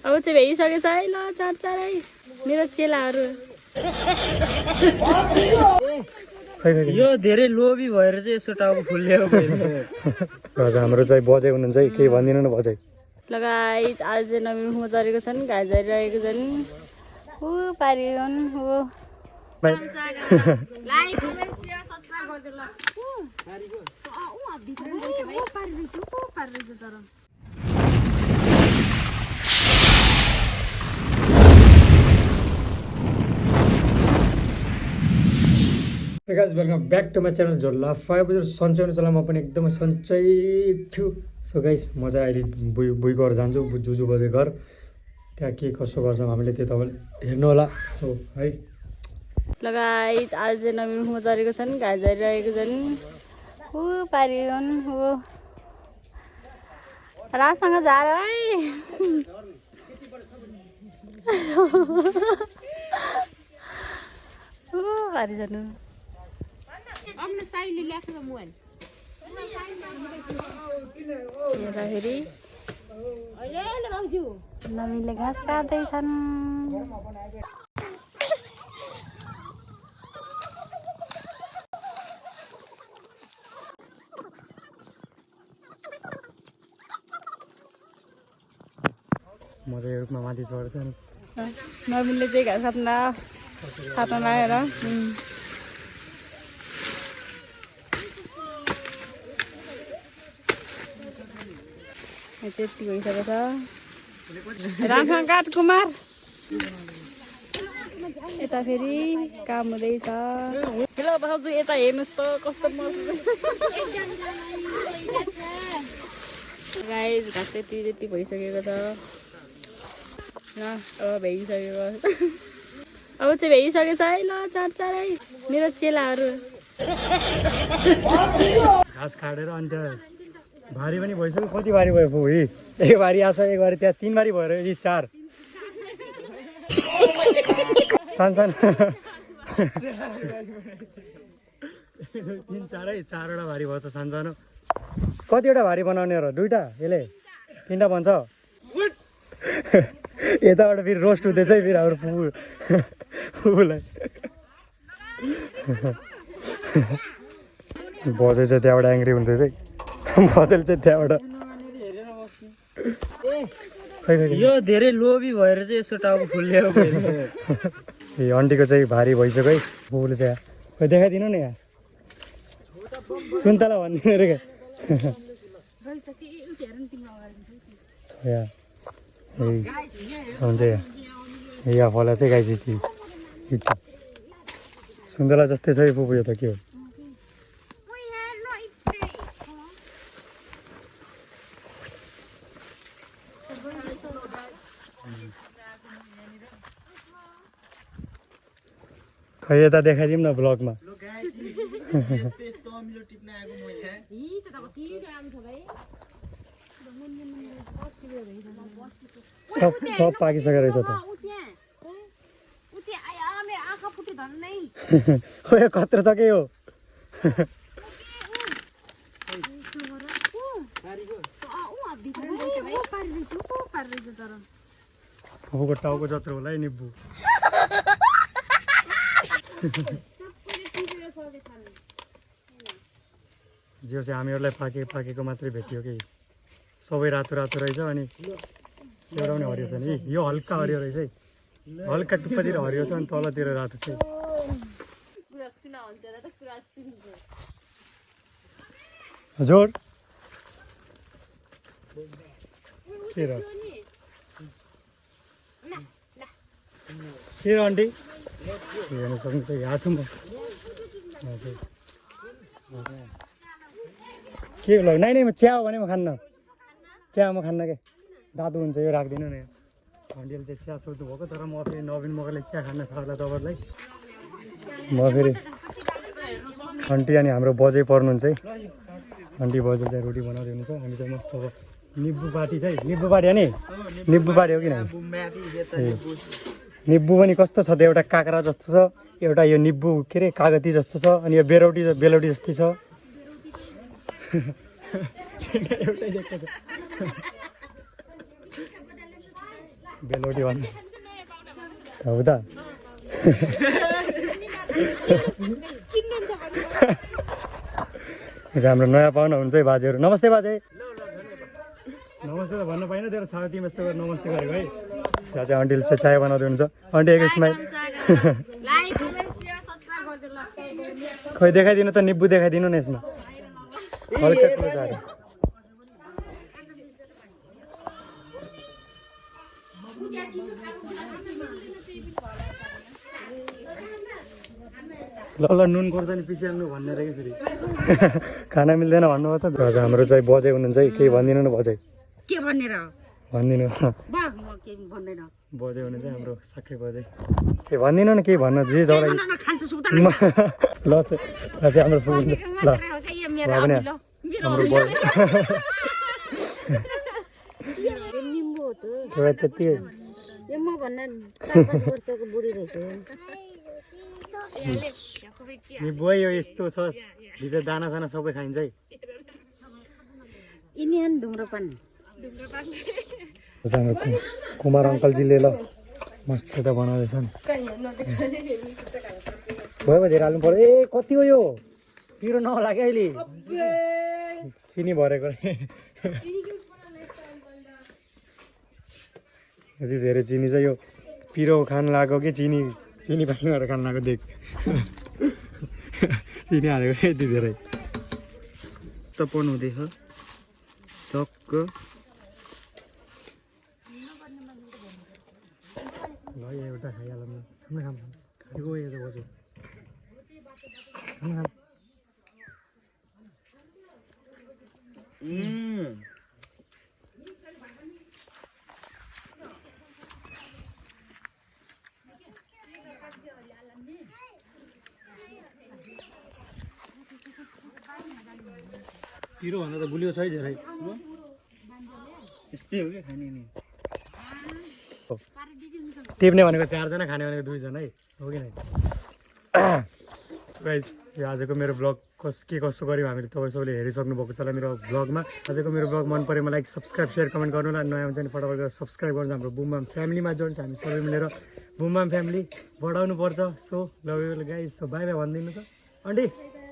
अब चाहिँ भ्याइसकेछ है ल चार चारै मेरो चेलाहरू यो धेरै लोभी भएर चाहिँ यसो टाउको फुल्लिएको हजुर हाम्रो चाहिँ बजाइ हुनुहुन्छ है केही भन्दिनँ न बजाइ ल गाइस आज चाहिँ नवीन हो झरेको छन् घाँस झरिरहेको छन् हो पारिरहन् हो guys welcome back to my channel झोला 5 बजेर सन्चै हुनु चला म पनि एकदमै सन्चै छु सो गाइस म चाहिँ अहिले बुइ घर जान्छु जुजु बजे घर त्यहाँ के कसो गर्छौँ हामीले त्यो तपाईँले हेर्नु होला सो है ल गाइस आज चाहिँ नवीन हो झरेको छन् घाँस झरिरहेको छन् हो पारिरहन् हो रासँग झार है हो पारिजानु हेर्दाखेरि नवीनले घाँस काट्दैछन् म चाहिँ रूपमा माथि चढ्छ नि नवीनले चाहिँ घाँस काट्न लगाएर त्यति भइसकेको छ राम्रोसँग काट कुमार यता फेरि काम हुँदैछ हेलो भाउजू यता हेर्नुहोस् त कस्तो मस्त गाइस घाँस चाहिँ त्यति भइसकेको छ ल अब भ्याइसकेको अब चाहिँ भ्याइसकेछ है ल चार चारै मेरो चेलाहरू घाँस काटेर अनि त्यहाँ भारी पनि भइसक्यो कति भारी भयो फुई एक भारी आएको छ एक भारी त्यहाँ 3 भारी भयो यी 4 सानसानो 4वटा भारी भएछ सानसानो कतिवटा भारी बनाउने र 2टा यसले 3टा भन्छ यताबाट फेरि रोस्ट हुँदैछ है फेरि हाम्रो फुलाई बजे चाहिँ त्यहाँबाट एङ्ग्री हुँदैछ है बजेल चाहिँ त्यहाँबाट यो धेरै लोभी भएर चाहिँ यसो टाउको फुल्लिएको ए अन्टीको चाहिँ भारी भइसक्यो है फुल चाहिँ खोइ देखाइदिनु नि यहाँ सुन्तला भनिदिनु अरे क्या हुन्छ यहाँ फला चाहिँ गाई जस्तै सुन्तला जस्तै छ है पुपु यो त के हो खै यता देखाइदिउँ न ब्लगमा सब पाकिसकेको रहेछ त खोइ कत्रो छ के हो फुपूको टाउको जत्रो होला है निब्बु जो चाहिँ हामीहरूलाई पाकेको मात्रै भेटियो कि सबै रातो रातो रहेछ अनि एउटा पनि हरियो छ नि यो हल्का हरियो रहेछ है हल्का टुप्पातिर हरियो छ अनि तलतिर रातो छ हजुर के र आन्टी हेर्न सक्नुहुन्छ यहाँ छु म के ल नाइ म चिया हो भने म खान्न चिया म खान्न के दादु हुन्छ यो राख्दिनँ नि आन्टीले चाहिँ चिया सोध्नु भएको तर म फेरि नवीन मगरले चिया खान थाल्दा तपाईँलाई म फेरि आन्टी अनि हाम्रो बजे पर्नुहुन्छ है आन्टी बजे चाहिँ रोटी बनाउँदै हुनुहुन्छ हामी चाहिँ मस्त अब निब्बु पार्टी चाहिँ निब्बु पार्टी हो नि निब्बु पार्टी हो कि निब्बु पनि कस्तो छ त एउटा काँक्रा जस्तो छ एउटा यो निब्बु के अरे कागती जस्तो छ अनि यो बेलौटी जस्तै छ एउटै देखिएको छ बेलौटी भन्नु हो त हाम्रो नयाँ पाहुना हुन्छ है बाजेहरू नमस्ते बाजे नमस्ते त भन्न पाइन तेरो छाती यस्तो गरेर नमस्ते गरेको है त्यहाँ चाहिँ आन्टीले चाहिँ चाय बनाउँदै हुन्छ आन्टी एक स्माइल खोइ देखाइदिनु त निब्बु देखाइदिनु न यसमा हल्का क्लोज आएर ल ल नुन खोर्सानी पिसिहाल्नु भन्ने रहेछ फेरि खाना मिल्दैन भन्नुभएको छ हजुर हाम्रो चाहिँ बजे हुनुहुन्छ है केही भनिदिनु न बजे के भनेर भनिदिनु बा म के भन्दैन बजे हुनुहुन्छ हाम्रो साक्कै बजे के भनिदिनु न के भन्नु जे जसलाई खान्छ सुता ल चाहिँ हाम्रो पुग्छ ल पनि हाम्रो बजे निम्बु हो त एउटा त्यतिकै यो म भन्दा 4-5 वर्षको बुढी रहेछ निब्बु है यो यस्तो छ भित्र दाना साना सबै खाइन्छ है इन्डियन धुम्रपान हाम्रो कुमार अङ्कलजीले ल मस्त त बनाउँदैछन् भयो धेरै हाल्नु पर्यो ए कति हो यो पिरो नलाग्यो अहिले चिनी भरेको यति धेरै चिनी छ यो पिरो खान लाग्यो कि चिनी चिनी पानी गरेर खान लाग्यो देख चिनी हालेको यति धेरै तपन हुँदैछ टक्क ल एउटा खाइहालौँ न खाम खाएको यो त बज्यो खाम पिरो भन्दा त गुलियो छ है धेरै यस्तै हो क्या खाने नि टिप्ने भनेको 4 जना खाने भनेको 2 जना है हो कि नै गाइस यो आजको मेरो ब्लग के कसो गऱ्यौँ हामीले तपाईँ सबैले हेरिसक्नु भएको छ होला मेरो ब्लगमा आजको मेरो ब्लग मन पऱ्यो मलाई सब्सक्राइब सेयर कमेन्ट गर्नु होला नयाँ हुन्छ नि फटाफट गरेर सब्सक्राइब गर्नु हाम्रो बुमबाम फ्यामिलीमा जोड्छ हामी सबै मिलेर बुमबाम फ्यामिली बढाउनु पर्छ so love you guys so by by भनिदिनु त आन्टी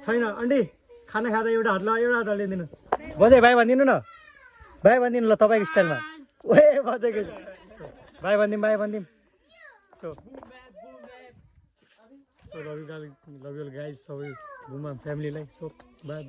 छैन आन्टी खाना खाँदा एउटा हात हालिदिनु बजे भाइ भनिदिनु न भाइ भनिदिनु ल तपाईँको स्टाइलमा ओए बजेको भाइ भनिदिउँ सो लभ यु गाइस सबै बुमबाम फ्यामिलीलाई सो बाई